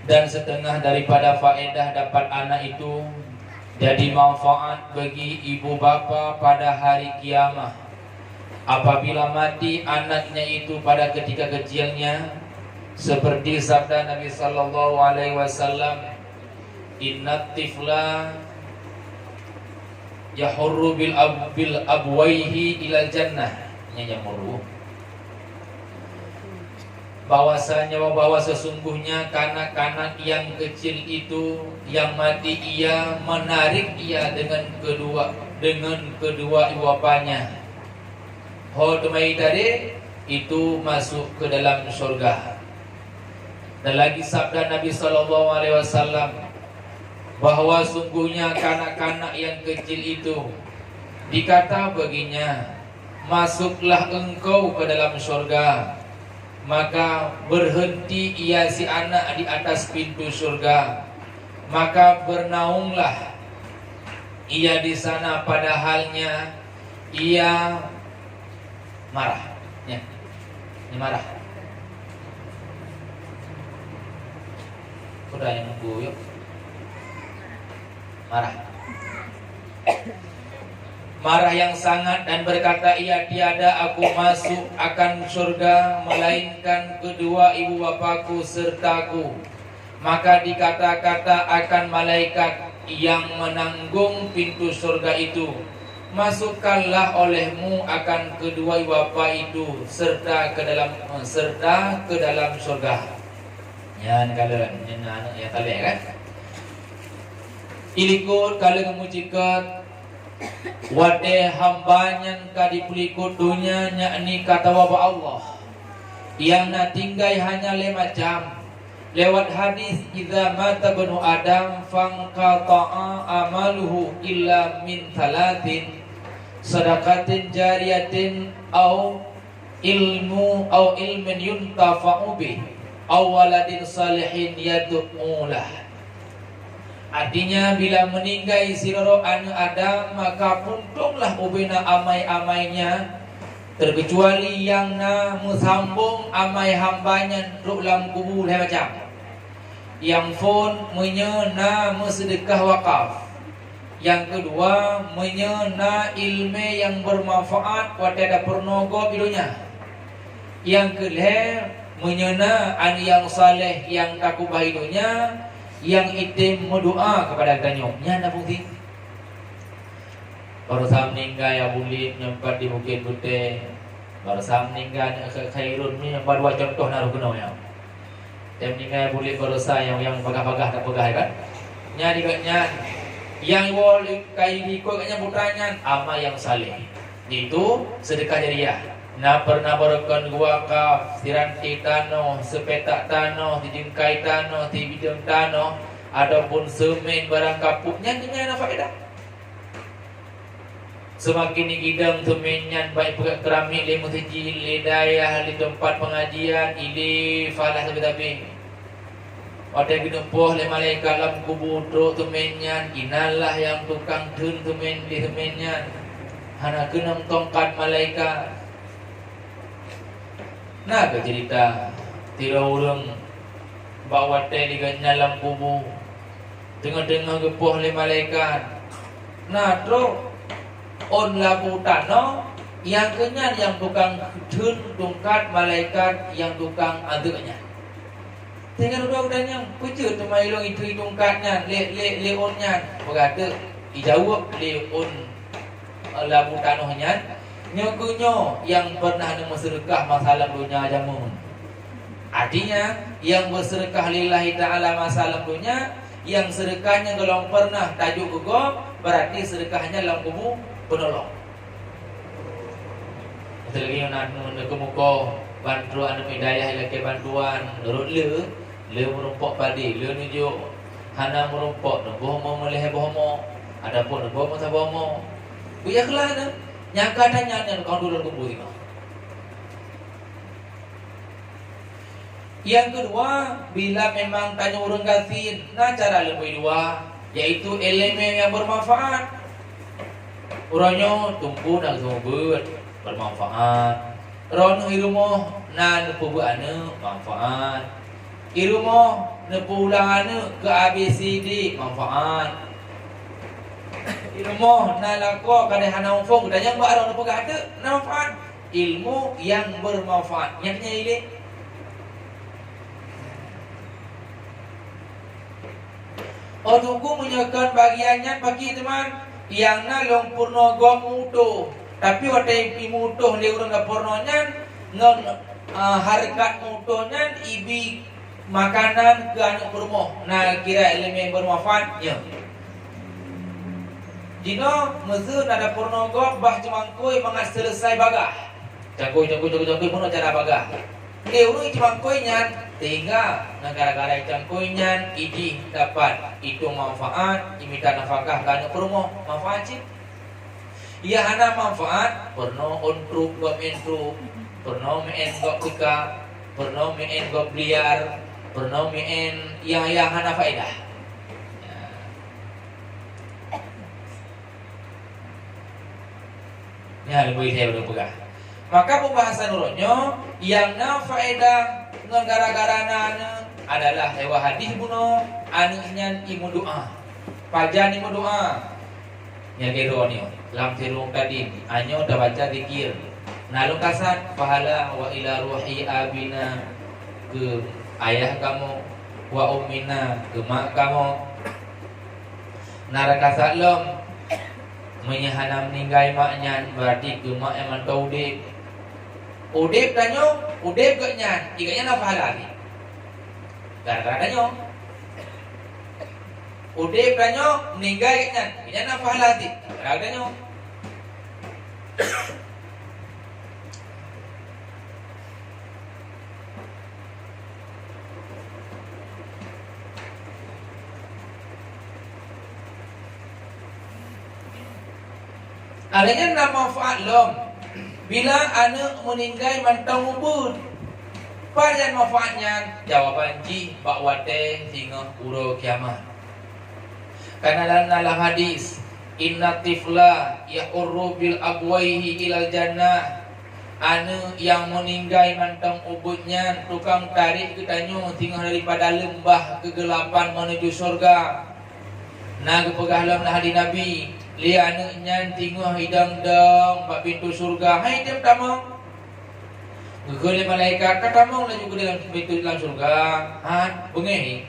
Dan setengah daripada faedah dapat anak itu jadi manfaat bagi ibu bapa pada hari kiamah. Apabila mati anaknya itu pada ketika kecilnya, seperti sabda Nabi sallallahu alaihi wasallam, "Innat tifla yahurru bil abwaihi ilal jannah." Nyamuru bahwa sesungguhnya kanak-kanak yang kecil itu yang mati ia menarik ia dengan kedua ibu bapanya. Hodmai tadi itu masuk ke dalam surga. Dan lagi sabda Nabi sallallahu alaihi wasallam bahwa sungguhnya kanak-kanak yang kecil itu dikata baginya, masuklah engkau ke dalam surga. Maka berhenti ia si anak di atas pintu surga, maka bernaunglah ia di sana, padahalnya ia marah. Ya, ini marah. Udah yang nunggu yuk. Marah yang sangat dan berkata, ia tiada aku masuk akan surga melainkan kedua ibu bapaku sertaku. Maka dikata-kata akan malaikat yang menanggung pintu surga itu, masukkanlah olehmu akan kedua ibu bapa itu serta ke dalam surga. Ya kalau anak ya tali kan. Ilikut kalau kemucikat wade hambanya ka dipelikut dunia yakni kata wabah Allah yang na tinggai hanya 5 jam. Lewat hadis idza mata banu adam fangqata'a amaluhu illa min talatin sadaqatin jariyatin au ilmin yuntafa'u bih au waladin salihin yad'u lah. Artinya bila meninggai siroro anu Adam, maka puntunglah ubena amai-amainya, terkecuali yang na musambung amai hambanya dalam kubur macam yang pun menyena sedekah wakaf. Yang kedua menyena ilmu yang bermanfaat pada pernogo bidunya. Yang kedua menyena anu yang saleh yang takubah hidunya, yang itim mendoa kepada ganyoknya nak bukti. Baru sam meninggal ya bulit nyempat di Bukit Putih. Baru sam meninggal khairun ni yang dua contoh naruh kena ya. Yang meninggal bulit baru yang pagah-pagah tak pagah kan. Nya dikatnya yang wol kai dikotnya putranya ama yang saleh. Itu sedekah jariah. Na pernah berikan wakaf, siranti tanah, sepetak tanah, dijengkai tanah, di bidang tanah, ataupun semen barang kapuknya dengan apa faedah. Semakin digidang semennya baik pegat keramik di masjid, di dayah, di tempat pengajian, di falah tapi. Ada ginupoh le malaikat dalam kubur semennya, inalah yang tukang tun semen di semennya. Hana kenang tongkat malaikat. Nah cerita tira orang bawa teh di dalam kubur tengah-tengah gepoh le malaikat. Nah tro on labu tanah yang kenyan yang tukang dun tungkat malaikat yang tukang aduknya. Tengah udah yang pujuk tu mai long itu tungkatnya le onnya berkata dijawab le on labu tanahnya. Nyogunyo yang pernah bersedekah masalah dunia jamun. Artinya yang bersedekah lillahi ta'ala masalah dunia, yang sedekahnya kalau pernah tajuk gugur, berarti sedekahnya dalam kubur penolong. Betul lagi yang nak kemuka bantuan hidayah lagi bantuan nurut le merumpok padi, le nunjuk hana merumpok, bohong meleh bohong, adapun bohong tak bohong. Biarlah dah. Yang katanya yang kau dulu kubur itu. Yang kedua, bila memang tanya orang kafir, nah cara lebih dua, yaitu elemen yang bermanfaat. Orangnya tumpu nak sobat bermanfaat. Orang irumoh nan pubuane manfaat. Irumoh Nepulang ke ABCD manfaat. Ilmu nalako kada hana ufung dan yang barang nepegah ada manfaat. Ilmu yang bermanfaat. Yang ini oh tunggu menyekan bagiannya bagi teman yang nalong purno gom mutu tapi watai pi mutu le urang purnonya ngon harkat mutunya ibi makanan ke anak bermoh nah kira elemen bermanfaat ya jino mezun ada purno gom bah cemangkui mangat selesai bagah cangkui purno cara bagah le urang cemangkuinya sehingga negara-negara cangkuinya iji dapat itu manfaat imita nafkah kana promo manfaat sih ia hana manfaat perno untuk gop intro perno meen gop pika perno meen gop liar perno meen yang hana faedah ya lebih saya belum pegang maka pembahasan urutnya yang na faedah gara-gara nana adalah hewa hadis buno anisnya imu doa pajan imu doa nya gero ni lam tirung tadi anyo dah baca zikir nalung kasat pahala wa ila ruhi abina ke ayah kamu wa ummina ke mak kamu narakasat lom menyahanam ninggai maknya berarti ke mak eman taudib udip danyo, udip gaknya, iganya na pahala ni. Gara-gara danyo. Udip danyo, meninggal gaknya, iganya na pahala ni. Gara-gara danyo. Adanya na manfaat lom. Bila anak meninggal mantau ubud pada manfaatnya jawaban ji bakwate hingga uro kiamat karena dalam hadis inna tifla yaqurru bil abwaihi ilal jannah anu yang meninggal mantau ubudnya tukang tarik ketanyo tinggal daripada lembah kegelapan menuju surga nah kepegah dalam hadis Nabi li anaknya tinggal hidang dong bak pintu surga hai dia pertama ngegele malaikat pertama lah juga dalam pintu dalam surga bengi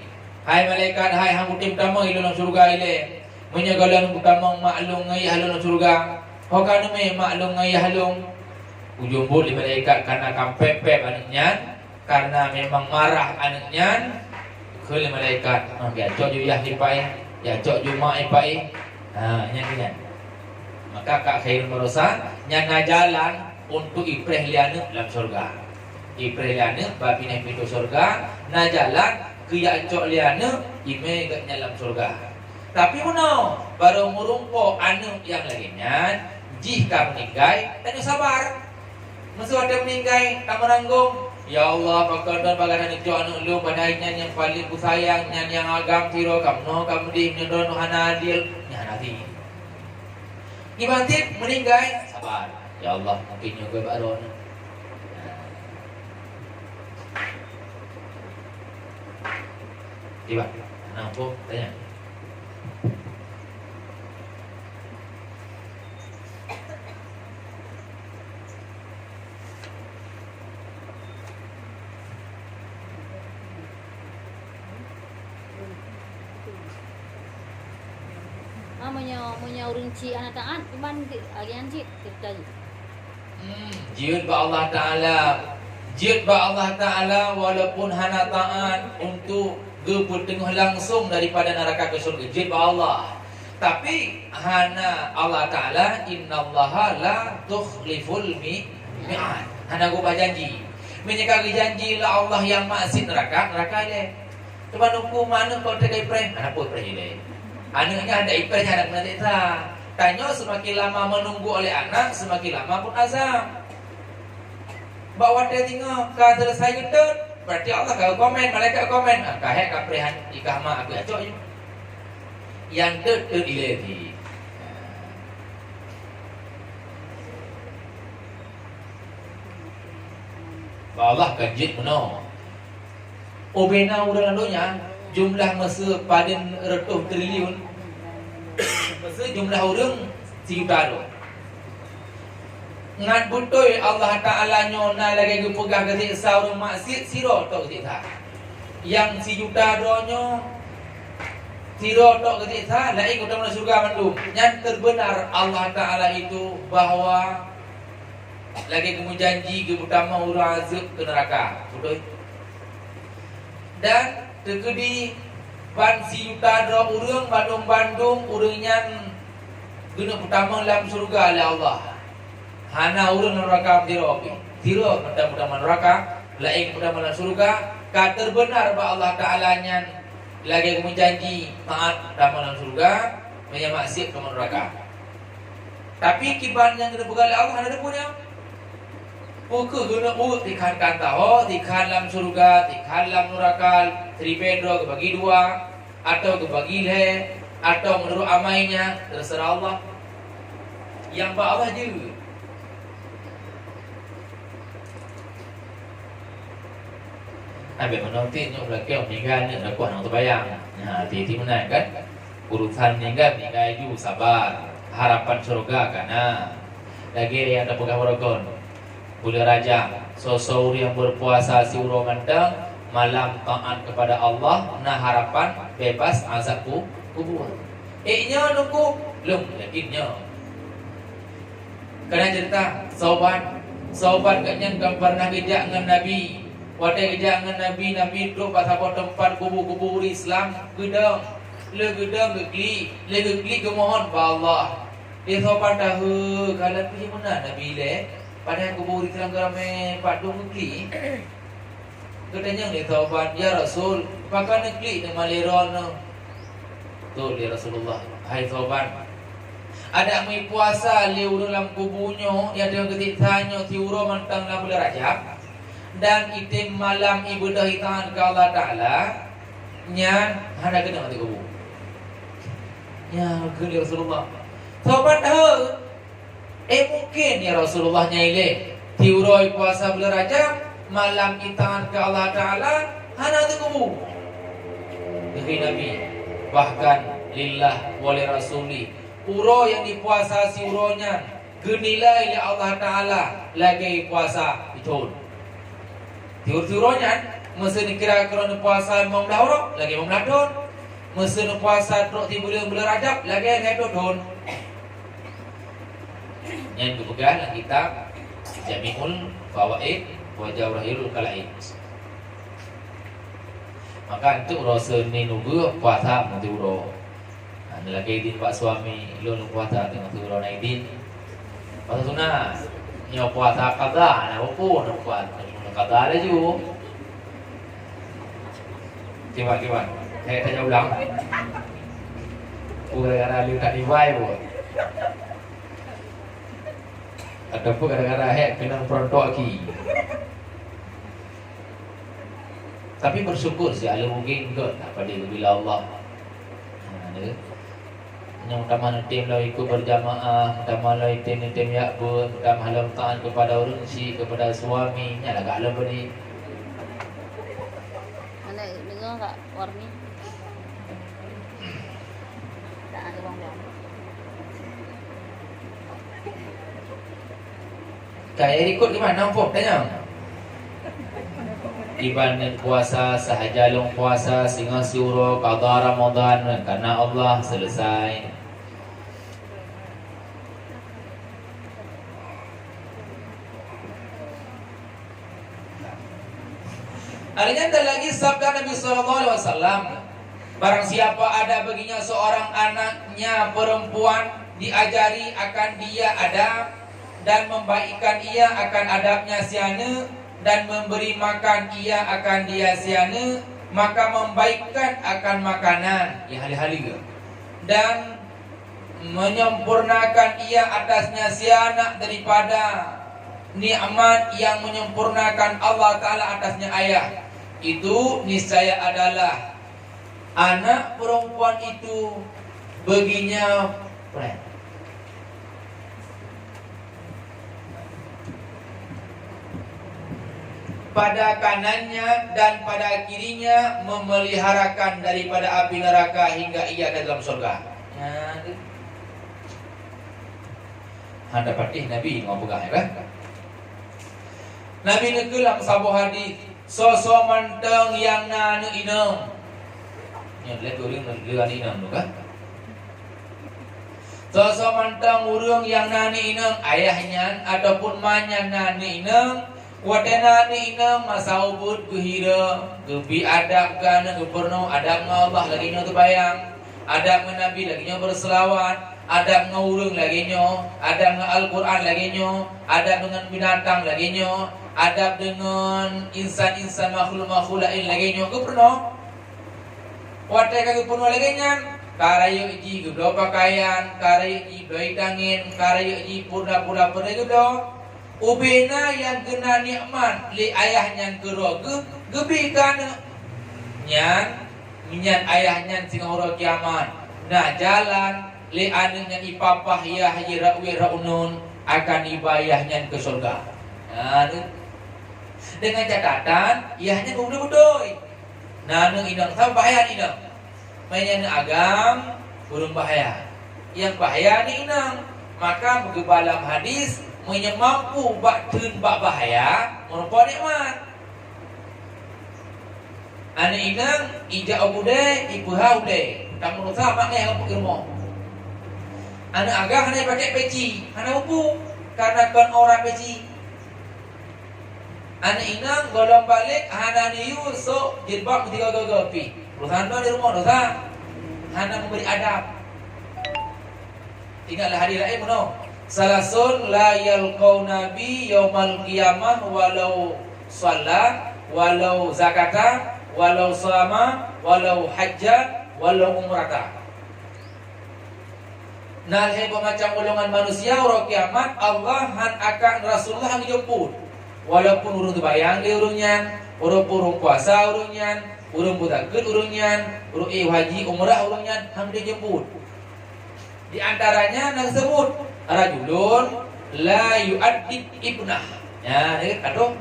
hai malaikat hai hang tim pertama ilu dalam surga ile menyagalan pertama maklum ngai halun dalam surga hokan me maklum ngai halung ujung bul di malaikat karena kampepep anaknya karena memang marah anaknya ngegele malaikat ya cok ju yah lipai ya cok ju mak ipai nyanyian. Maka kak khairul merosa nyana jalan untuk ipreh liana dalam surga. Ipreh liana babi naik pintu surga, na jalan ke yak cok liana ime kat dalam surga. Tapi mana baru merumpo anu yang lainnya jika meninggal dan sabar. Masa ada meninggal tak meranggung. Ya Allah, pakaian bagaimana cok anu lu padanya yang paling ku sayang yang agam tiro kamu kamu di nyedon hanadil nanti dibantit meninggal sabar ya Allah mungkin juga baron tiba nampu tanya Punya urunci anak taan iman agian cik cerita jihad ba Allah Ta'ala jihad ba Allah Ta'ala walaupun hana ta'an untuk gebut tengah langsung daripada neraka ke surga jihad ba Allah tapi hana Allah Ta'ala innallaha la tukhliful mi'ad hana gubah janji menyekali janji lah Allah yang maksud neraka ile cuma nunggu mana kau terkait prem anak pun prem ile anaknya ada iprahnya anak nanti tanya semakin lama menunggu oleh anak semakin lama pun azam bawa dia tengok kau selesai gitu berarti Allah kau komen malaikat komen kahek kaprehan ikah mak aku acok je yang ileti Allah kanjit meno obena udah landunya jumlah masa padan ratus triliun masa jumlah orang sejuta tu ngan betul Allah Ta'ala nyona lagi pegang ke siksa orang maksiat siro tok siksa yang sejuta donyo siro tok ke siksa lain ke dalam surga mandum yang terbenar Allah Ta'ala itu bahawa lagi kamu janji ke pertama orang azab ke neraka betul dan terkedi ban sejuta do orang bandung-bandung orang yang guna pertama dalam surga oleh Allah hana urang neraka tiro api tiro mudah-mudahan neraka lain mudah-mudahan surga ka terbenar ba Allah Taala nyan lagi kamu janji taat dalam surga menyang maksiat ke neraka tapi kiban yang kena pegang Allah ada punya pukul guna tikan tahu tikan dalam surga tikan dalam neraka tripedro kebagi dua atau kebagi le atau menurut amainya terserah Allah yang ba Allah je. Habis menontin nyok belakang meninggal ni nak kuat nak terbayang. Hati-hati mana kan? Urusan meninggal ju sabar. Harapan surga kana. Lagi yang ada pegang warokon. Bula raja sosok yang berpuasa si uro mantang malam taat kepada Allah nah harapan bebas azab kubur. Nya nunggu belum yakinnya. Kena cerita sahabat katnya kan pernah kejak dengan Nabi. Wadai kejak dengan Nabi duduk pasal tempat kubur-kubur Islam gedang le gegli kemohon ba Allah. Dia sahabat dah kalau pergi mana Nabi le pada kubur Islam ramai padung gegli. Katanya ni sahabat ya Rasul, pakai negli nama leron. Tu dia Rasulullah. Hai sahabat. Ada mai puasa liu dalam kuburnya yang dia ketitanya tiuro mantang dalam bulan Rajab dan itim malam ibadah taat ke Allah Taala nya hana kena mati kubur. Ya ke Rasulullah. Sahabat dah. Mungkin ya Rasulullah nyaile tiuro puasa bulan Rajab malam taat ke Allah Taala hana mati kubur. Dari Nabi bahkan lillah wali rasuli uro yang dipuasa si uronya genilai oleh Allah Ta'ala lagi puasa itu tiur-tiuronya masa dikira kerana puasa imam dahurok lagi imam ladon masa puasa truk di bulan Rajab lagi ngedodon yang kepegang dalam kitab Jami'ul Fawaid wa Jawahirul Kalaid. Maka itu rasa ni nunggu puasa nanti uro. Ada lagi din pak suami lu puasa tengah tu uro naidin. Puasa sunat. Nyo puasa qada na opo nak puasa qada ada ju. Kibat. Saya tanya ulang. Gara-gara lu tak diwai bu. Ada pun gara-gara kena perontok lagi. Tapi bersyukur si ala mungkin kot pada bila Allah. Ada yang utama tim lo ikut berjamaah, utama lo tim yakbun, utama halam taat kepada orang si kepada suami, nyala gak lo beri. Mana dengar tak warni? Tak ada bang. Kayak ikut di mana Fok tanya? Dibanding puasa sahaja long puasa singa suro qada Ramadan karena Allah selesai. Artinya ada lagi sabda Nabi SAW. Barang siapa ada baginya seorang anaknya perempuan diajari akan dia adab dan membaikkan ia akan adabnya siana dan memberi makan ia akan dia siana maka membaikkan akan makanan yang hari-hari dan menyempurnakan ia atasnya siana daripada nikmat yang menyempurnakan Allah Ta'ala atasnya ayah itu niscaya adalah anak perempuan itu baginya pada kanannya dan pada kirinya memeliharakan daripada api neraka hingga ia ada dalam surga. Handa patih Nabi ngomong ya kan? Nabi negelang sabuh hadis sosok manteng yang nanu inang. Yang lihat orang dengan inang tu kan? Sosok manteng urang yang nani inang ayahnya ataupun manyan nani inang, wadena nani inang masa ubud kuhira, gebi adab kana geperno adab Allah lagi nyo terbayang, adab Nabi lagi nyo berselawat. Adab dengan urang lagi nyo, adab dengan Al-Quran lagi nyo, adab dengan binatang lagi nyo, adab dengan insan-insan makhluk-makhluk lain lagi nyo. Ke pernah? Watai kagak pernah lagi nyan. Karayo iji geblo pakaian, karayo iji doi dangin, karayo iji purna-purna pernah geblo. Ubena yang kena nikmat li ayahnya keroge, gebikan nyan, minyan ayahnya singa huruf kiamat. Nah jalan li anenya ipapah ya hira wira unun akan ibayahnya ke surga. Nah, dengan catatan iahnya udah. Nah, inang sama bahaya inang. Mainnya agam burung bahaya. Yang bahaya ni inang. Maka begibalam hadis mampu baktun bak bahaya merupakan nikmat. Ane inang ija obude ipuha ude. Tak merusak maknya kamu ilmu. Anak agak hanya pakai peci, hanya upu karena kan orang peci. Anak inang golong balik hanya niu so jilbab tiga gapi. Perusahaan tu di rumah dosa, hanya memberi adab. Ingatlah hari lain mana? Salasun la yalqau nabi yaumal qiyamah walau shalah, walau zakata, walau sama, walau hajjah, walau umrata. Nah, macam golongan manusia orang kiamat Allah han akan Rasulullah yang dijemput. Walaupun urung terbayang dia urungnya, urung puasa urungnya, urung butakut urungnya, urung haji umrah urungnya, han dijemput. Di antaranya nang sebut rajulun la yu'addib ibnah. Ya, ini kado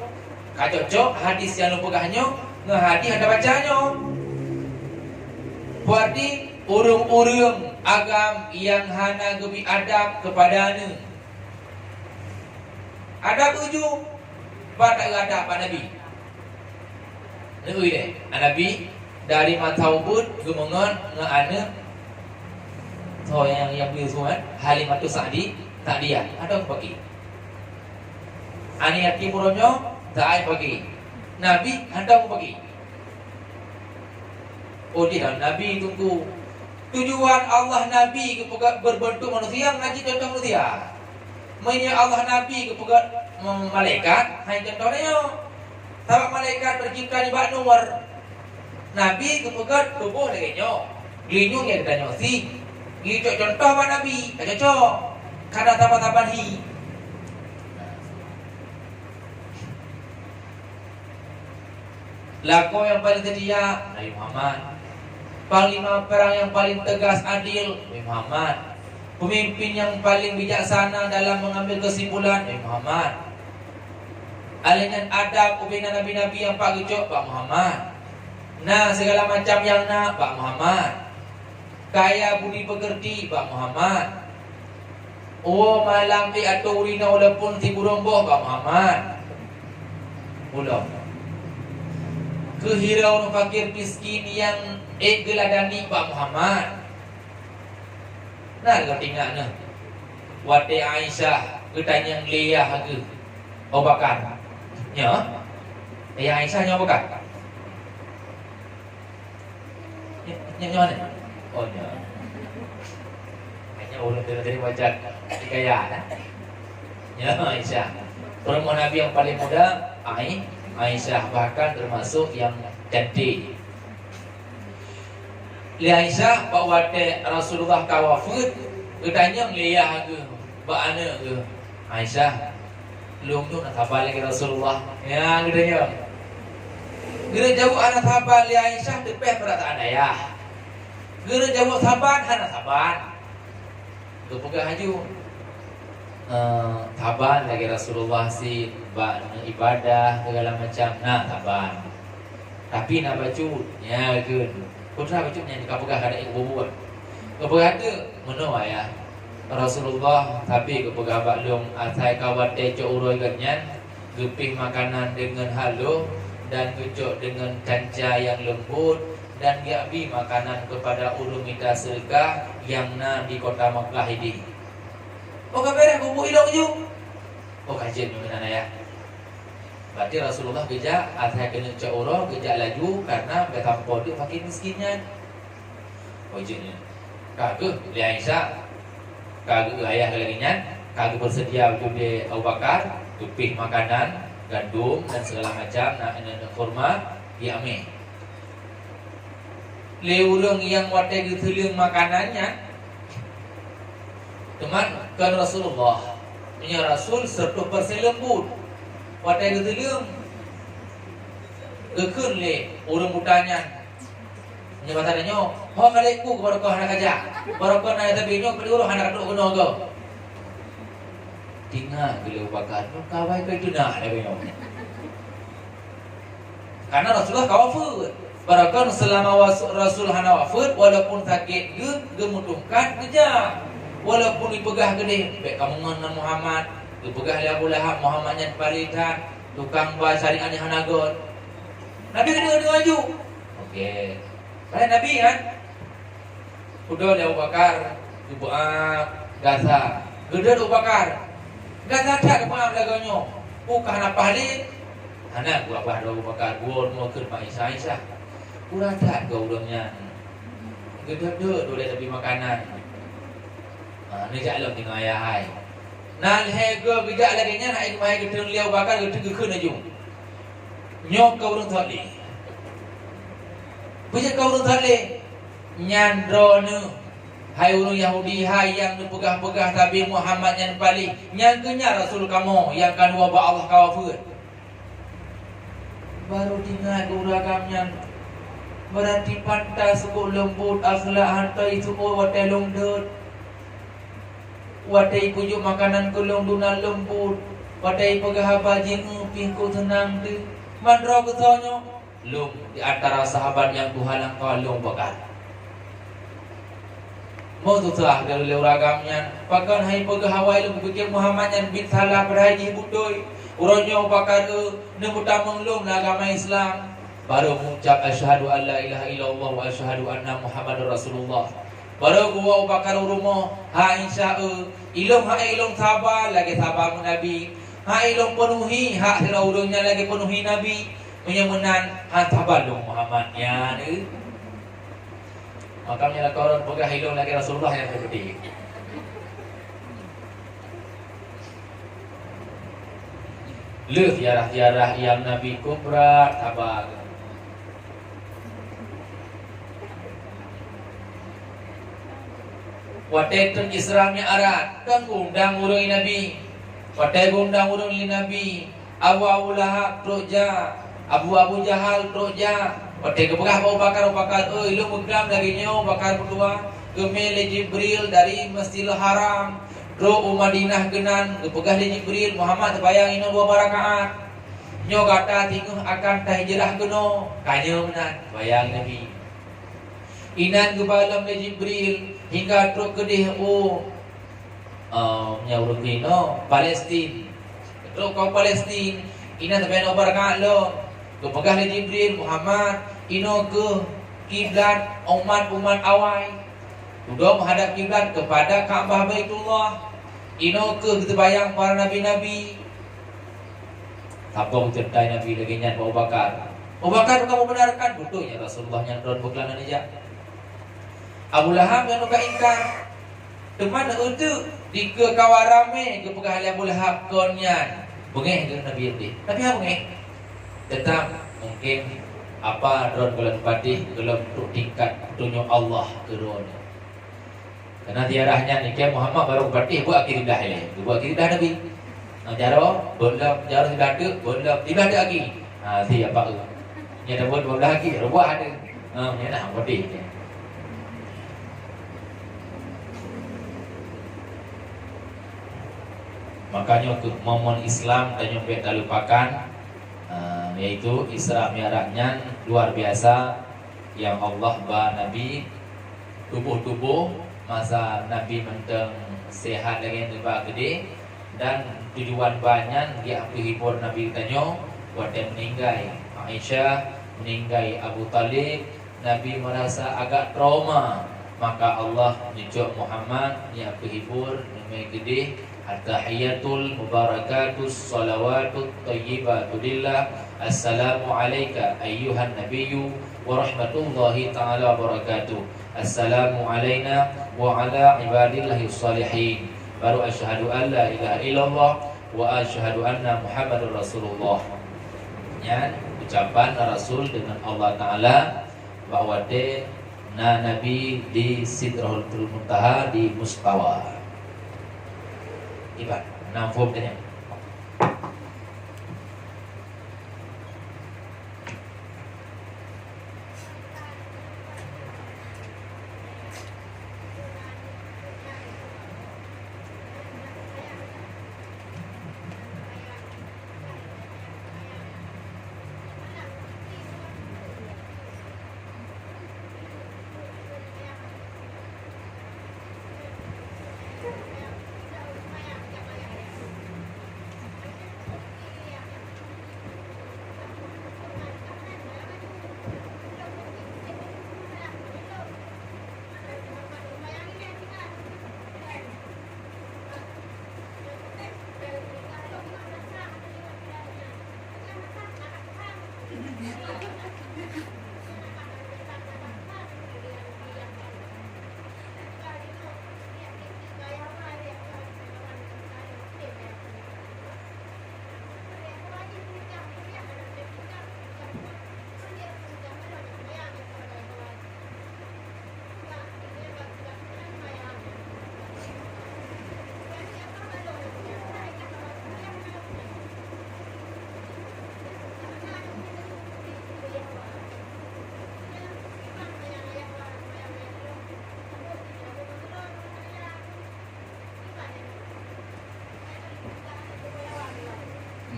kacocok hadis yang lupakannya ngehadi ada bacanya. Berarti urung-urung agam yang hana gebi adab kepadanya. Adab tujuh pada adab Nabi. Negeri deh, Nabi dari mataubud gemengan ngeana. So yang beli semua Halimatus Sa'di tak dia ada pagi. Ani hati muronyo tak pagi. Nabi ada pagi. Oh dia Nabi tunggu. Tujuan Allah Nabi berbentuk manusia ngaji contoh manusia. Mainnya Allah Nabi kepegat malaikat hanya contohnya. Sabab malaikat tercipta di bawah nomor. Nabi kepegat tubuh lagi nyo. Glinyung yang ditanya si. Gili contoh apa Nabi? Cocok. Karena tabat-tabat hi. Lako yang paling setia Nabi Muhammad. Panglima perang yang paling tegas adil Nabi Muhammad. Pemimpin yang paling bijaksana dalam mengambil kesimpulan Nabi Muhammad. Alinan adab ubina nabi-nabi yang pak gecok Pak Muhammad. Nah segala macam yang nak Pak Muhammad. Kaya budi pekerti Pak Muhammad. Oh malam atau urina walaupun si buromboh Pak Muhammad. Ulang. Kehirauan fakir miskin yang geladani Pak Muhammad. Nah kau tinggal Wate Aisyah ketanya Leah ke Abu Bakar. Ya. Aisyah nya Abu Bakar. Nya mana? Oh nya. Hanya ulun dari wajah kaya. Ya Aisyah. Perempuan Nabi yang paling muda Aisyah, bahkan termasuk yang jadi. Li Aisyah pak wate Rasulullah kawafut ketanya Leah ke baana ke Aisyah belum tu nak sabar lagi Rasulullah ya gedenya gede jauh anak sabar li Aisyah depeh perasaan ayah gede jauh sabar anak sabar tu pegah haju taban lagi Rasulullah si ibadah segala macam nah taban tapi nak baju ya ke putra baju yang dikapugah kada ibu buat kepegah tu meno ya Rasulullah tapi kepegah baklum asai kawat teco uroi ganyan gepih makanan dengan halus dan tujuk dengan kanca yang lembut dan giabi makanan kepada ulun minta sedekah yang na di kota Makkah ini. Oh kabeh kubu ilok ju. Oh kajian mana ya. Berarti Rasulullah kerja asal kena cak uro kerja laju karena betampo dia fakir miskinnya. Oh jenis. Kagak li Aisyah. Kagak ayah laginya, kagak bersedia untuk di Abu Bakar, tupih makanan, gandum dan segala macam nak kurma dia ambil. Le urang yang watai geteling makanannya teman kan Rasulullah punya Rasul 100% lembut watai geteling gekun le urang mutanya nyabatannya ho kalaiku barakah anak aja barakah na tabi nyo kedua anak duk kuno go tinggal gelu bakar no kawai ka tunah le nyo karena Rasulullah kawafut barakah selama Rasul hana wafat walaupun sakit gemutuhkan kerja walaupun dipegah gede baik kamu dengan Muhammad dipegah li Abu Lahab Muhammadnya palitan tukang bahasa ringan hanagon Nabi kena maju okey baik Nabi kan udah Abu Bakar dibuat gasa gede Abu Bakar gasa tak kepada laganyo bukan apa ni anak gua bah Abu Bakar gua mau ke Aisyah kurang tak kau urangnya gede-gede boleh lebih makanan ni jalan tengah ayah hai nan hega bijak lagi nya nak mai gedeng liau bakar gedeng gekun aju nyok kau urang thali bijak kau urang thali nyandrone hai urang Yahudi hai yang pegah-pegah Nabi Muhammad yang paling nyangkanya Rasul kamu yang kan wa Allah kawafir baru tinggal uragamnya berarti pantas suku lembut akhlak hantai suku watai longdut watai pujuk makanan kulung dunan lembut watai pegah bajing pingku tenang tu mandra ketonyo lum di antara sahabat yang Tuhan engkau lum bakal mau tu telah dari uragamnya pakan hai pegah hawai lum pikir Muhammad yang bin salah berhaji budoi uronyo bakal nemutamang lum agama Islam baru mengucap asyhadu an la ilaha illallah wa asyhadu anna muhammadar rasulullah baru gua bakar rumah ha insya ilung ha ilung sabar lagi sabar Nabi ha ilung penuhi hak sira urungnya lagi penuhi Nabi menyemenan ha sabar dong Muhammadnya ni makanya lah korang pegah ilung lagi Rasulullah yang terpedi le ziarah-ziarah yang Nabi kubra sabar watai tun Islamnya arat kan undang urung Nabi watai undang urung Nabi Abu Lahab troja Abu Jahal troja watai kepegah Abu Bakar lu mukram dari nyo bakar berdua kemele Jibril dari Masjidil Haram ro Madinah genan kepegah di Jibril Muhammad bayang ino 2 rakaat nyo kata tinguh akan tahijrah geno kanyo menan bayang Nabi inan kebalam di Jibril hingga truk kedih nyaurut dino Palestin truk kau Palestin ina sampai no baraka lo kepegah di Jibril Muhammad ino ke kiblat umat awai sudah menghadap kiblat kepada Ka'bah Baitullah ino ke kita bayang para nabi-nabi apa cerita Nabi lagi nyan Abu Bakar kamu benarkan betulnya Rasulullah yang drone buklanan aja Abu Lahab yang nuka ingkar teman untuk di ke kawarame ke pegah Abu Lahab konyan bengeh dengan Nabi ini tapi apa bengeh tetap mungkin apa drone bulan patih belum untuk tingkat tunjuk Allah ke drone karena tiarahnya nikah Muhammad baru patih buat akidah ini buat akidah Nabi jaro belum jaro tidak ada belum tidak ada lagi si apa tu nya dah buat lagi buat ada nya nak patih Makanya momon Islam tanya baik tak lupakan, yaitu Isra Mi'rajnya luar biasa yang Allah ba Nabi tubuh masa Nabi menteng sehat lagi lebah gede dan tujuan banyak dia hibur Nabi tanya waktu meninggal Aisyah, meninggal Abu Talib, Nabi merasa agak trauma, maka Allah menunjuk Muhammad yang hibur namanya gede at-tahiyatul mubarakatus salawatut thayyibatu lillah assalamu alayka ayyuhan nabiyyu wa rahmatullahi ta'ala wa barakatuh assalamu alayna wa ala ibadillahi salihin baru asyhadu an la ilaha illallah wa asyhadu anna muhammadar rasulullah. Ya, ucapan Rasul dengan Allah Ta'ala bahwa Nabi di Sidratul Muntaha di Mustawa. Ibarat namfum tanya.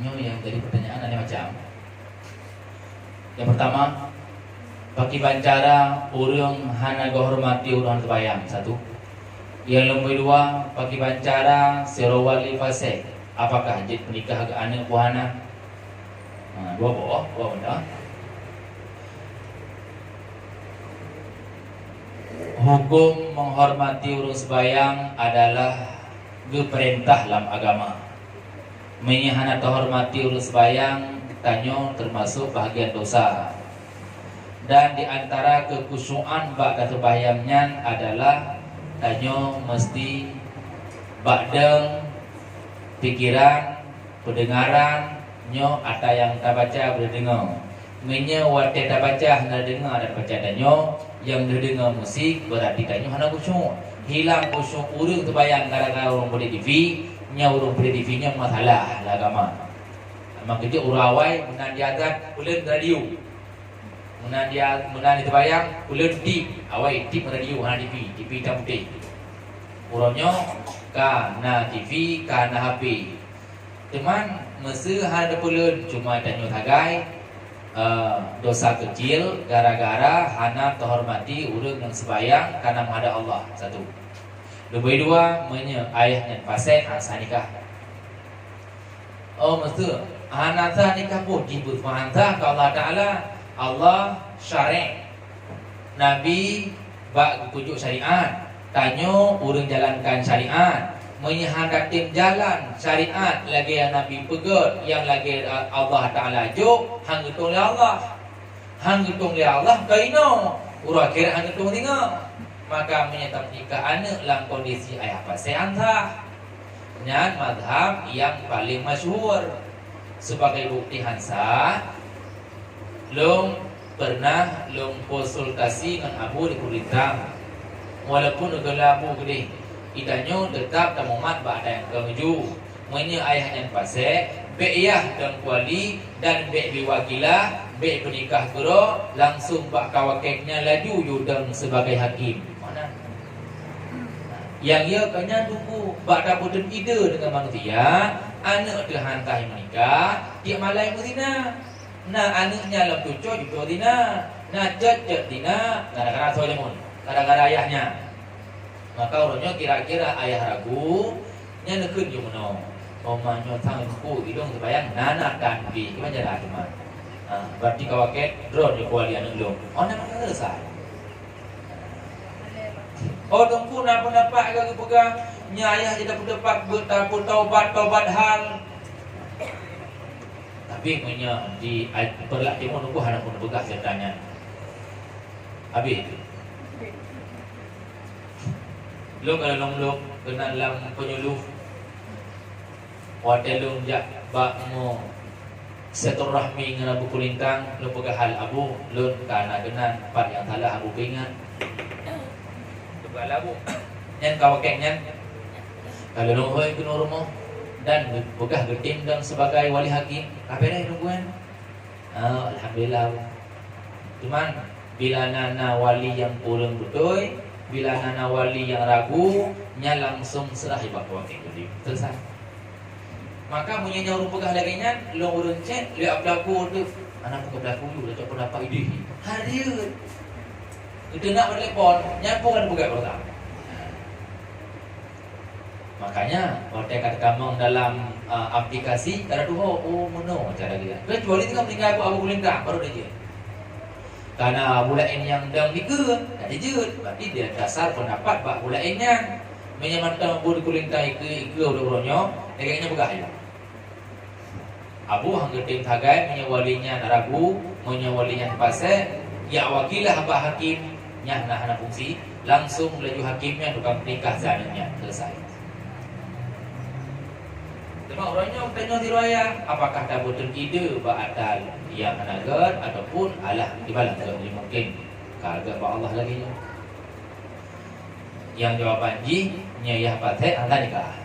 Yang dari pertanyaan ada macam. Yang pertama, bagi bancara urang hana hormati urang terbayang satu. Yang nombor dua, bagi bancara serowali fase. Apakah jid menikah ke anak buahana? Dua benda. Hukum menghormati urang sebayang adalah perintah dalam agama. Menyahana terhormati urus bayang tanyo termasuk bahagian dosa. Dan di antara kekusyuan bak kata bayangnya adalah tanyo mesti bakdeng pikiran pendengaran nyo ada yang tak baca boleh dengar. Menya wate tak baca hana dengar dan baca tanyo yang dengar musik berarti tanyo hana kusyuk. Hilang kusyuk urus terbayang gara-gara orang boleh TV urung TV-nya masalah lah agama. Maka dia urawai menan diagat ulen radio. Menan itu bayang ulen tip. Awai tip radio hana TV hitam putih. Urangnya kana TV, kana HP. Teman mesti hana pulen cuma tanyo tagai dosa kecil gara-gara hana terhormati urang yang sebayang karena menghadap Allah. Satu. Lebih dua, ayah dan pasai asa nikah. Oh mesti anasa nikah pun dibut mahanta ke Allah Ta'ala. Allah syari' Nabi bak kujuk syariat. Tanyo urang jalankan syariat. Menyehandak tim jalan syariat lagi yang Nabi pegot, yang lagi Allah Ta'ala juk hang hitung li Allah. Hang hitung li Allah kaino. Urang kira hang hitung tengok. Maka menyetap nikah anak dalam kondisi ayah pasai antah. Dan madhab yang paling masyhur sebagai bukti hansa long pernah long konsultasi dengan Abu di Kulitang walaupun gelabu gede idanyo tetap tamumat ba'da yang kemeju menya ayah yang pasai be'iyah dan kuali dan biwakilah penikah gero langsung bak kawakeknya laju yudang sebagai hakim. Yang ia kena tunggu bak dapur ide dengan manusia, anak dia hantar menikah, dia malai muzina. Nah anaknya lam tujuh juga dina, nah cecek dina, gara-gara solemun, gara-gara ayahnya. Maka orangnya kira-kira ayah ragu, nya nekun yo mono. Omanya tangku hidung terbayang nana tanpi, gimana jalan cuma. Berarti kawaket drone yo kuali anak lu. Oh nak selesai. Oh tunggu napa-napa agak pegang nyayah tidak berdepak bertapur taubat hal. Tapi punya di perlak timur nunggu anak pun begas ceritanya. Habis. Lu kalau long kena dalam penyuluh. Wadelung jak bak mo silaturahmi dengan Abu Kulintang, lu pegang hal Abu, lu kana genan part yang salah Abu pingan. Abu yang kawakengnya kalau nunggu ke rumah dan begah getim dan sebagai wali hakim apa dah nungguan alhamdulillah cuman bila nana wali yang kurang betul bila nana wali yang ragu nya langsung serah ibak wakil jadi selesai maka punya nyawa begah lagi nya lo urun cek lihat pelaku tu anak buka pelaku tu dah coba dapat ide hadir itu nak bertelepon, nyapu kan buka pertama. Makanya kalau kata kamu dalam aplikasi, kada tu oh mono cara dia. Kecuali tinggal meninggal Abu Kulintang baru dia. Karena bulain yang dang dikeun, tak dijut. Berarti dia dasar pendapat bak bulainnya menyamankan Abu Kulintang ke urut-urutnya, kayaknya buka ya. Abu hang geting tagai menyawalinya ragu, menyawalinya pasal, ya wakilah abah hakim nya nah fungsi langsung laju hakimnya tukang nikah zananya selesai. Cuma orangnya tanya diraya apakah dah betul ide ba'atal yang anagar ataupun alah dibalang jadi mungkin kagak ba Allah lagi. Yang jawaban ji nya pathe anta nikah.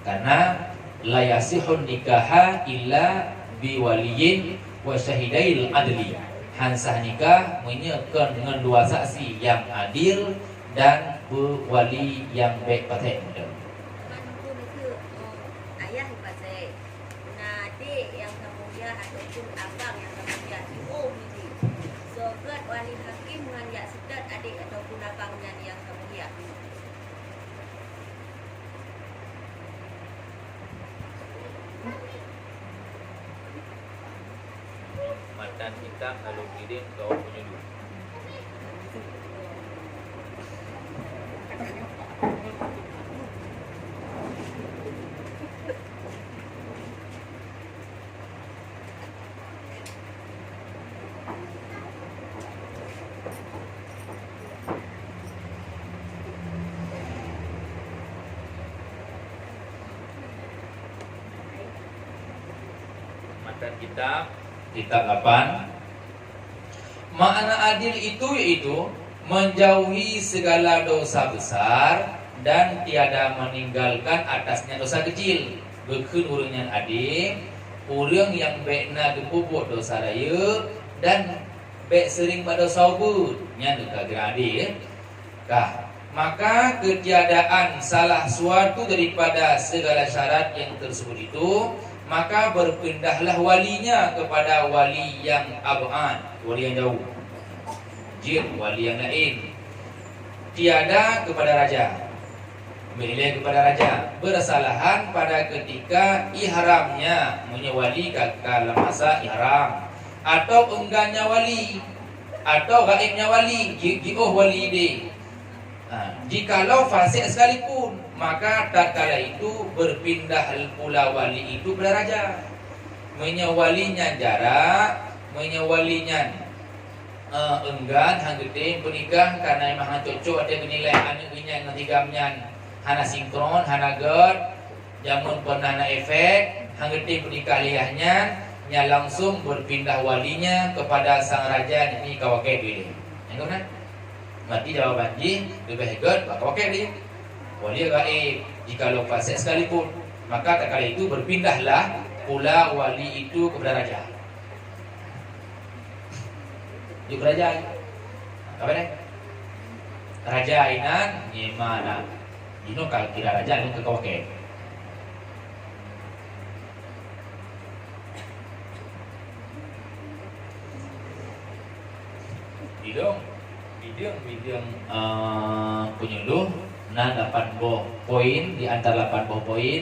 Karena la yasihun nikaha illa biwaliyin wa syahidail adli. Hansah nikah menyekan dengan dua saksi yang adil dan berwali yang baik patah muda. Ayah pasal adik yang kemudian ataupun abang yang kemudian ini. So kat wali hakim mengajak sedat adik ataupun abangnya yang kemudian. Matan kita kalau kirim kau punya dulu. Matan kitab 8. Makna adil itu yaitu menjauhi segala dosa besar dan tiada meninggalkan atasnya dosa kecil. Bekeun urang yang adil, urang yang baikna gepupuk dosa raya dan baik sering pada dosa ubud. Nya kira adil. Maka ketiadaan salah suatu daripada segala syarat yang tersebut itu, maka berpindahlah walinya kepada wali yang ab'ad, wali yang jauh. Jin, wali yang lain. Tiada kepada raja, milih kepada raja. Bersalahan pada ketika ihramnya, menyewali dalam masa ihram, atau enggannya wali, atau gaibnya wali, ji'uh wali dia. Jikalau fasik sekalipun, maka tatkala itu berpindah pula wali itu kepada raja. Menyewalinya jarak, menyewalinya enggan hang gede pernikah karena memang cocok ada menilai anak punya nanti gamnya hana sinkron, hana gerd, jamun pernah na efek, hang gede pernikah liahnya, nya langsung berpindah walinya kepada sang raja ini kawakai pilih. Yang mana? Mati jawaban ji lebih hebat maka wakil dia wali gaib jika fasik sekalipun maka tak kala itu berpindahlah pula wali itu kepada raja. Di raja apa ni? Raja inan nyemana Dino kalau kira raja ini ke kawake. Bidang penyuluh nah 8 buah poin di antara 8 buah poin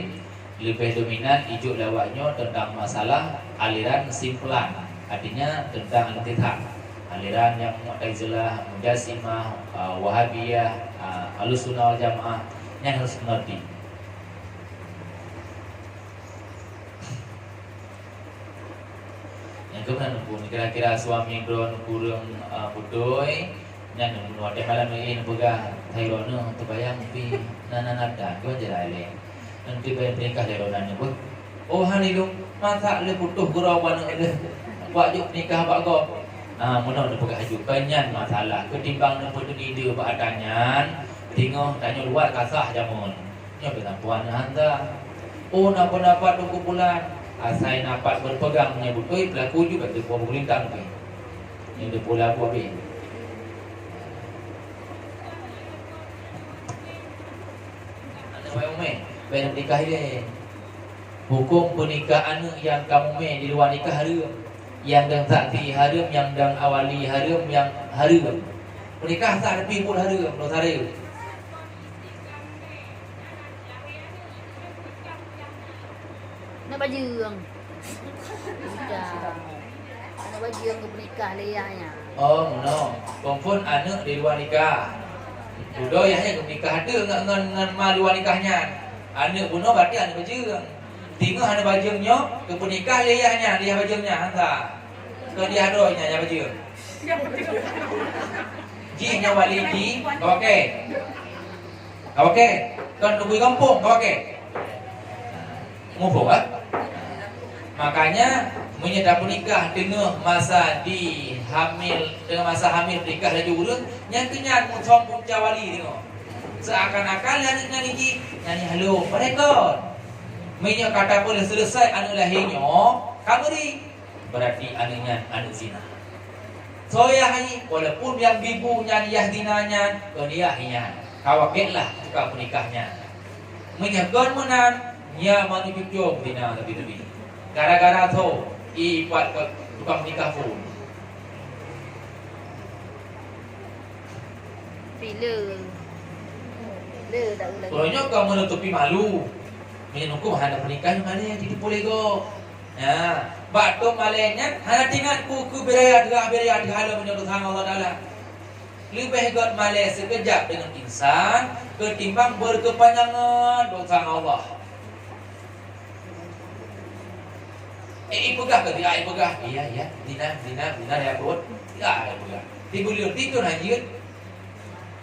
lebih dominan ijuk lawaknya tentang masalah aliran simpulan, artinya tentang al-ittihad, aliran yang Mu'tazilah, Mujassimah, Wahabiyah, Ahlussunnah wal Jamaah yang harus mengerti. Yang kemudian pun kira-kira suami kurang budoy yang menurut malam ini pegang Thailand tu bayang pi nana dan kau jadi lain nanti bayang nikah Thailand ni pun oh hari tu masa le putus gurawan le wajib nikah pak go mana nak pegang haju banyak masalah ketimbang nak putus ide pak adanyan tengok tanya luar kasah jamun nya perempuan anda oh nak pendapat 2 bulan asai napak berpegang menyebut oi pelaku juga tu buah lintang tu ni dia pula buah be. Bayang nikah ini hukum pernikahan yang kamu di luar nikah haram, yang dan sakti haram, yang dan awali haram, yang haram. Pernikah tak lebih pun haram, dosa haram. Nak bajang. Nak bajang ke pernikah leahnya. Oh no, kompon anak di luar nikah. Udah ya ke nikah ada ngan ma luar nikahnya. Anak bunuh berarti anak bajang. Tengok anak bajangnya ke pernikah leahnya, dia bajangnya hantar. Ke dia adoynya nya bajang. Ji nya wali ji, okey. Okey. Kan nunggu kampung, okey. Ngupuk ah. Makanya menyedap nikah dengan masa dihamil, dengan masa hamil nikah lagi urut, yang kenyan muncong punca wali tengok. Seakan-akan nyanyi halo mereka. Minyak kata boleh selesai anu lahirnya, kamu di berarti anunya anu zina. So ya hai walaupun yang bibu nyanyi yahdinanya, dia hian. Kawaketlah tukar penikahnya. Menyagon menan nya manu cucuk dina lebih-lebih. Gara-gara tu ipat ke tukang nikah pun. Bila tak ulang. Kalau kau menutupi malu, menunggu hana pernikahan mana yang tidak boleh go. Ya, batu malenya hana tinggal ku beraya halu menyebut Allah Taala. Lebih god malai sekejap dengan insan ketimbang berkepanjangan dosa Allah. Pegah ke dia pegah. Iya, dina ya bro. Ya, pegah. Tibulir tidur hanyut.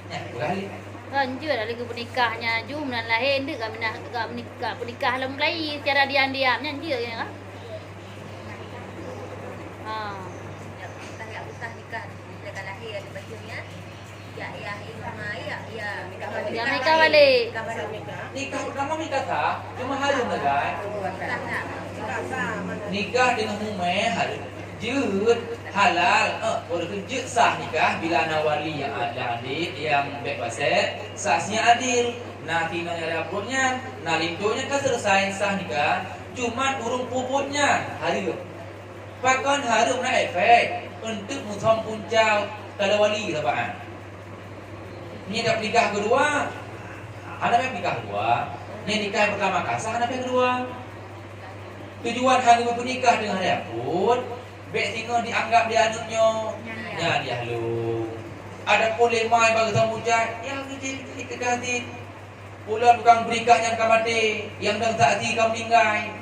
Ya, pegah li. Lanjut ada lagi pernikahnya jum dan lahir dek kami menikah pernikah dalam Melayu secara diam-diam nyanyi ya kan. Utah nikah dia lahir di bajunya. Ya Nikah balik. Nikah pertama nikah tak? Cuma harum kan? Nikah dengan umeh harum. Jud halal, boleh jud sah nikah bila nawali yang ada adil yang baik pasal sahnya adil. Nah tina ada purnya, nah lindonya kan selesai sah nikah. Cuma urung puputnya harum. Pakon harum na efek untuk muthong puncau kalau wali sapaan. Ini dah nikah kedua. Ada yang nikah kedua. Ini nikah yang pertama kasah, ada yang kedua. Tujuan hanya bernikah dengan dia pun bek tengok dianggap dia anaknya. Ya dia halu. Ada pun lemai bagi sambujan. Yang kecil kedati. Pulang bukan bernikah yang kau mati, yang dah tak hati kau meninggal.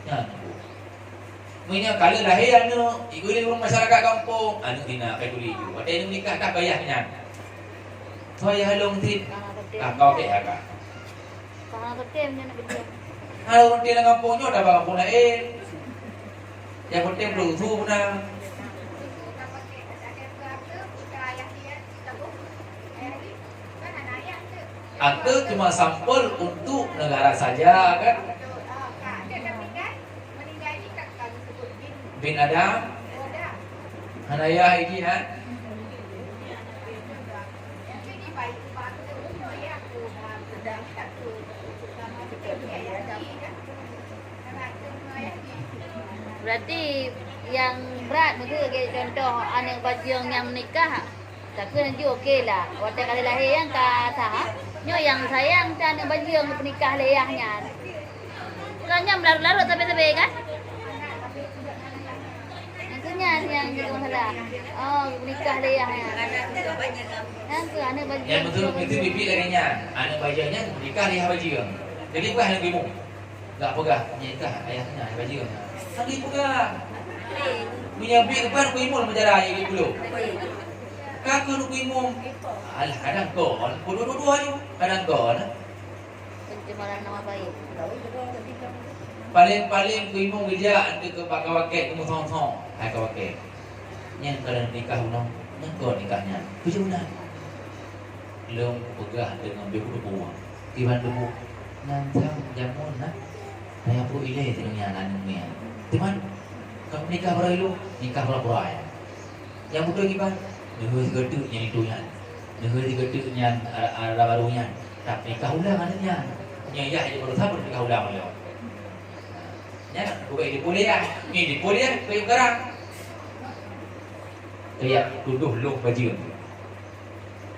Ya. Punya kalau lahir anak, ikut rumah masyarakat kampung, anak dina pakai kuli juga. Ada yang nikah tak bayarnya. Saya halong tin. Kau ke agak. Kalau ketem jangan kerja. Kalau orang dia kampungnya dah bawa pun lain. Yang penting berusaha puna. Akte cuma sampel untuk negara saja kan. Bin Adam. Hanaya ini kan. Berarti yang berat betul kayak contoh anak bajang yang menikah. Tapi nanti okey lah. Waktu kali lahir yang kata, nyo yang sayang tak anak bajang menikah leyahnya. Kerana melarut-larut sampai-sampai kan? Maksudnya yang jadi masalah. Oh, menikah leyahnya. Karena sudah banyak kamu. Yang tu anak bajang. Yang betul itu bibi laginya. Anak bajanya nikah leyah bajang. Jadi bukan anak ibu. Tak pegah nikah ayahnya bajang. Tadi pegah. Punya bib depan ku imun menjara ayah dulu. Kakak lu imum. Alah kadang kon. Dua-dua ni kadang kon. Pencemaran nama baik. Paling ku imum kerja ante ke pak kawake ke musong-song. Hai kawake. Yang kalau nikah unang, yang kon nikahnya. Puja unang. Long pegah dengan bebu debu. Tiban debu. Nantang jamun nah. Saya pu ile dengan anu ni. Tiban kamu nikah berapa lu? Nikah berapa ya? Yang betul gimana? Negeri geduk yang itu yang negeri geduk yang ada barunya. Tapi nikah ulang adanya. Yang ya je baru sabar nikah ulang beliau. Ya, bukan di kuliah. Ni di kuliah pergi sekarang. Kayak tuduh lu baju.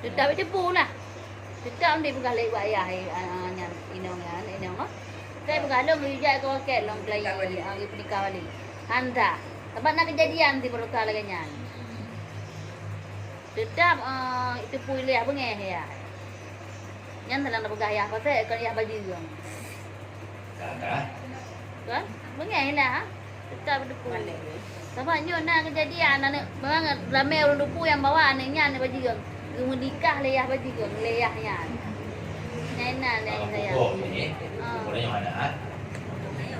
Tetap tipu lah. Tetap dia bukan lewat ayah yang inong. Saya bukan long lijak kau ket long play lagi nikah balik. Anda, sebab nak kejadian di perut lagi nyan. Tetap itu puilih bengeh ya. Nyan dalam nak pegah ya pasal kan ya baju yang. Kakak. Kan? Bengeh lah. Tetap depu. Sebab nyo nak kejadian anak memang ramai orang depu yang bawa anaknya anak baju yang. Menikah leyah baju yang leyahnya. Nena saya. Oh, ini. Boleh mana?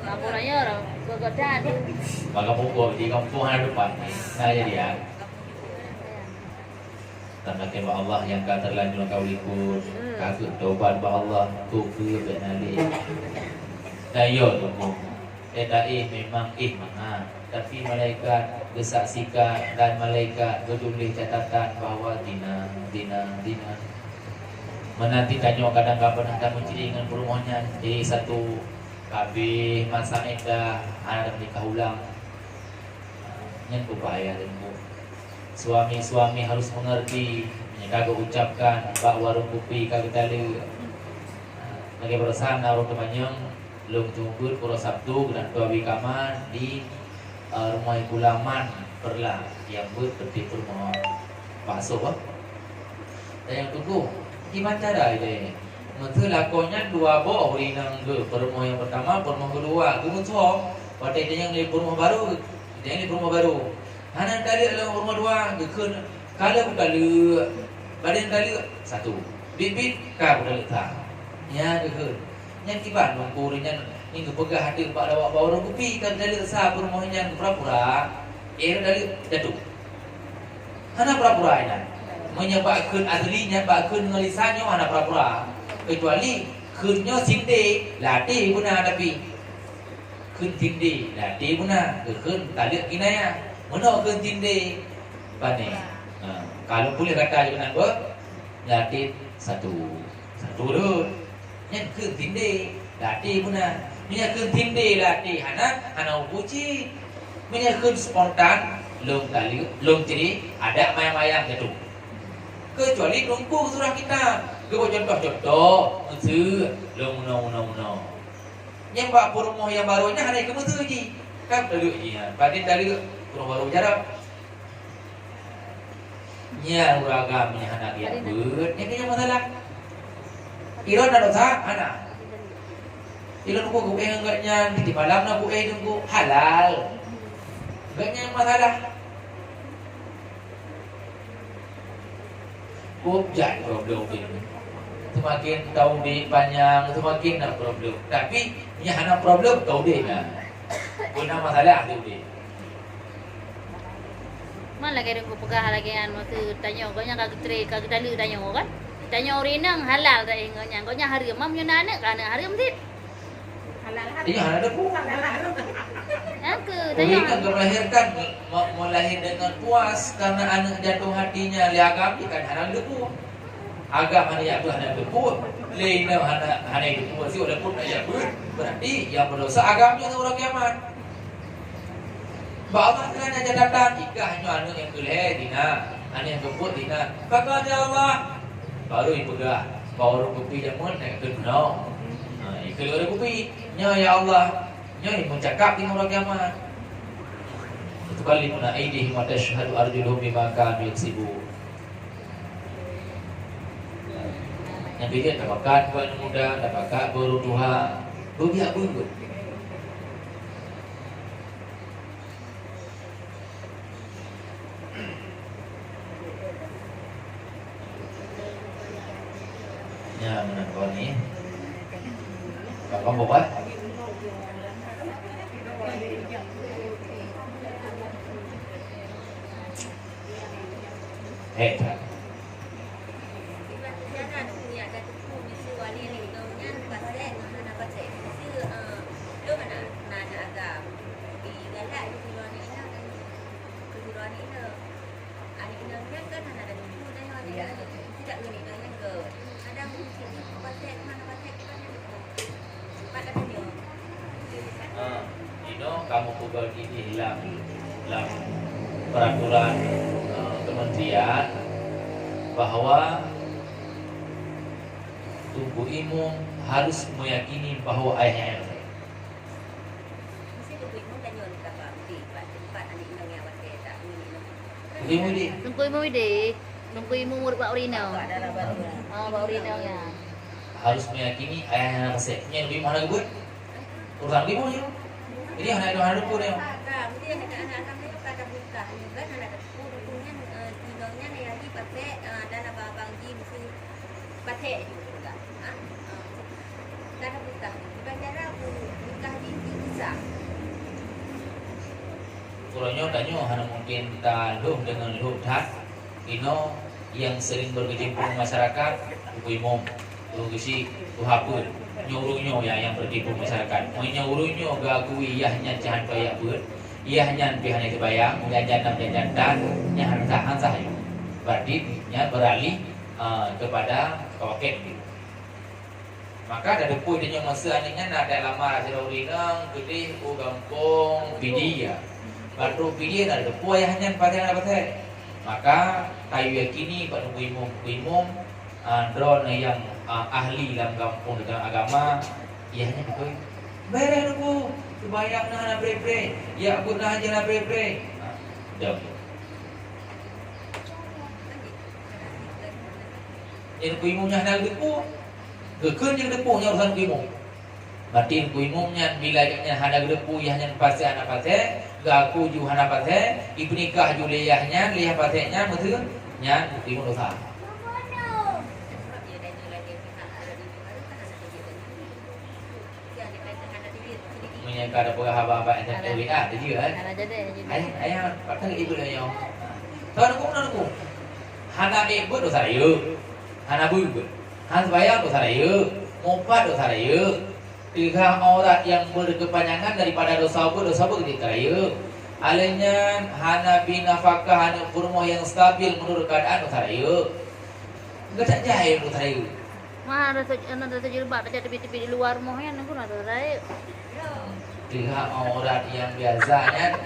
Laporannya orang berkodan. Maka pukul di kampung ada depan. Nah jadi ya. Tanda kema Allah yang kata terlanjur kau ikut. Kakak tobat ba Allah tu ke benali. Dayo tu mu. Dai memang mana. Tapi malaikat bersaksikan dan malaikat bertulis catatan bahawa dina. Menanti tanya kadang-kadang hendak mencuri dengan perumahannya. Jadi satu kabeh masa indah ada menikah ulang. Yang upaya ilmu. Suami-suami harus mengerti. Menjaga ucapkan bahawa warung kopi kagak tali. Lagi bersama orang temannya belum tunggu pura Sabtu dan tuawi kamar di rumah Kulaman perlah yang berpeti rumah pasok. Dan yang tunggu gimana cara ini? Maka lakonnya dua boh hari nang perumah yang pertama, perumah kedua. Kemudian pada dia yang di perumah baru, dia yang di perumah baru. Hana kali dalam perumah dua, gekun kalau kali badan kali satu. Bibit kau dah letak. Ya gekun. Yang kiban mengkurinya ini pegah hati pak lawak bawa kopi kan kali sah perumahnya pura-pura. Kali jatuh. Hana pura-pura ini. Menyebabkan aslinya bakun ngelisannya mana pura-pura. Kecuali kunnya sinde latih guna tapi kun sinde latih guna kun talik kinaya mana kun sinde bane kalau boleh kata dengan ber latih satu dulu yang kun sinde latih guna punya kun sinde latih hana upuci punya kun spontan long tali long jadi ada mayang-mayang gitu kecuali nunggu surah kita. Kau contoh-contoh, mesti long no. Yang bak rumah yang barunya hari ke mesti ji. Kan dulu ji. Padin dari rumah baru jarak. Nya uragamnya anak dia ber. Yang kena masalah. Iron ada dosa anak. Iron ku enggaknya di malam na ku nunggu halal. Enggaknya masalah. Jangan problem ini. Semakin tahu di panjang, semakin nak problem. Tapi yang hana problem tahu deh kan. Guna masalah tu deh. Mana lagi aku pegah lagi kan waktu tanya kau nya kagak cerai kagak dalu tanya kau kan. Tanya orang nang halal tak ingatnya. Kau nya hari mam nya nana kan hari mesti. Halal. Iya ada pun. Aku Orang tanya. yang melahirkan melahir dengan puas karena anak jatuh hatinya liagam kan hana depu. Agak mana yang tu hana depu. Lain hana depu si walaupun ayat berarti yang berdosa agamnya orang kiamat. Bawa kerana catatan ikahnya anu yang keleh dina, anu yang kebut dina. Bakal ya Allah. Baru ipegang, baru kopi jamun nak kena. Kalau ada kopi, ya Allah, yang mencakap di orang kiamat. Itu kali mana aidihim wa tashhadu arjuluhum bima kanu yaksibun. Yang dia dapatkan buat muda, dapatkan baru Tuhan, berbiak bungut. Ya, mana kau ni? Bapak bapak. Hebat. Kamu kubur ini dalam peraturan kementerian bahwa tubuh imum harus meyakini bahwa ayahnya Tunggu imu murid Pak Urino. Pak Urino ya. Harus meyakini ayahnya resepnya lebih mana gue? Urusan ibu je. Jadi anak pun yang mesti anak-anak kami pada buka juga anak punya tinggalnya lagi pakai dan abang ji mesti pakai juga. Ada buka. Bukan cara buka di bisa. Kurangnya tanya hanya mungkin taluh dengan luhat ino yang sering berkecimpung masyarakat buku imam tu kisi tu hapun nyuruhnya yang berkecimpung masyarakat menyuruhnya gagu iyahnya jangan bayar ber iyahnya pihak itu bayang jajan nya hantahan sahaja berarti nya beralih kepada kawaket gitu. Maka ada poin yang masa aninya ada lama hasil urinang gede gampung bidia baru bidia ada poin ayahnya pada apa maka kayu yakini pada imum drone yang ahli dalam kampung dalam agama iahnya betul beres aku sebayang nak bre ya aku nak aja nak bre dah yang imumnya nak depu gekeun yang depunya urusan imum batin imumnya bila nya hada depu iahnya pasti anak pasti gaku ju hana pasti ibnikah ju liyahnya liyah pastinya betul nya imum dosa. Kada pura haba-haba yang tak boleh ada je kan. Ayah patah ibu dah yo. Tahu aku. Hana ibu tu saya. Hana bu. Han bayar tu saya. Mumpat tu saya. Tiga orang yang berkepanjangan daripada dosa gede saya. Alanya hana binafakah hana kurma yang stabil menurut keadaan tu saya. Enggak jahil tu saya. Mah ada terjebak ada tepi-tepi di luar mohen aku nak saya. Tiga orang yang biasanya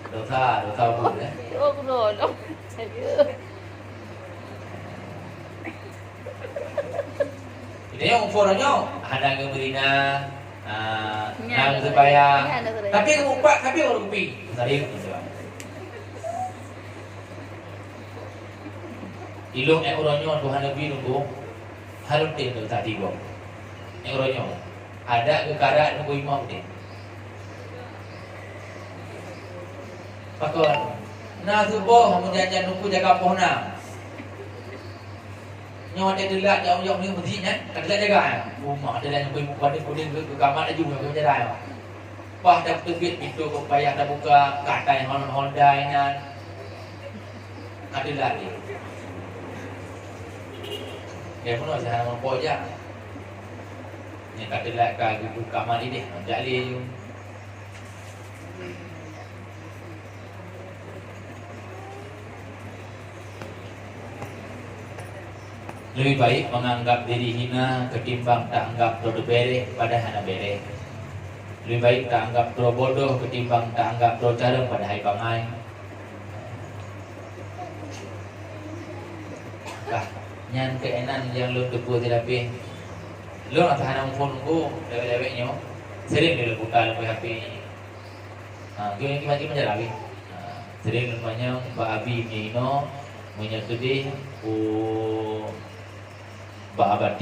dosa boleh. Oh, belum. Ini yang umurnya ada ke Medina, nang supaya. Tapi kamu pak, tapi orang kopi. Tadi ilung orangnya Tuhan Nabi nunggu halus tu tadi gua. Orangnya ada kekaraan nunggu imam ni. Pakon, na subuh menjanjian nunggu jaga pohna. Nyawa dia delak jauh-jauh ni mesti kan? Delak jaga. Rumah dia yang nunggu pada kuning ke kamar dia juga menjaga. Pah dah terbit pintu kau payah dah buka katai Honda nan. Ada lagi. Ya mana saya nak poja. Ni kata lah ka gitu kamar ini menjali. Lebih baik menganggap diri hina ketimbang tak anggap dodo bere pada hana bere. Lebih baik tak anggap dua bodoh ketimbang tak anggap dua cara pada hai bangai. Kah, nyan keenan yang lu tepu terapi. Lu nak tahan phone ku, lewek-leweknya. Sering dia buka lebih HP. Gue yang mati menjarawi. Sering namanya Mbak Abi Nino menyetujui Mbak Abadi.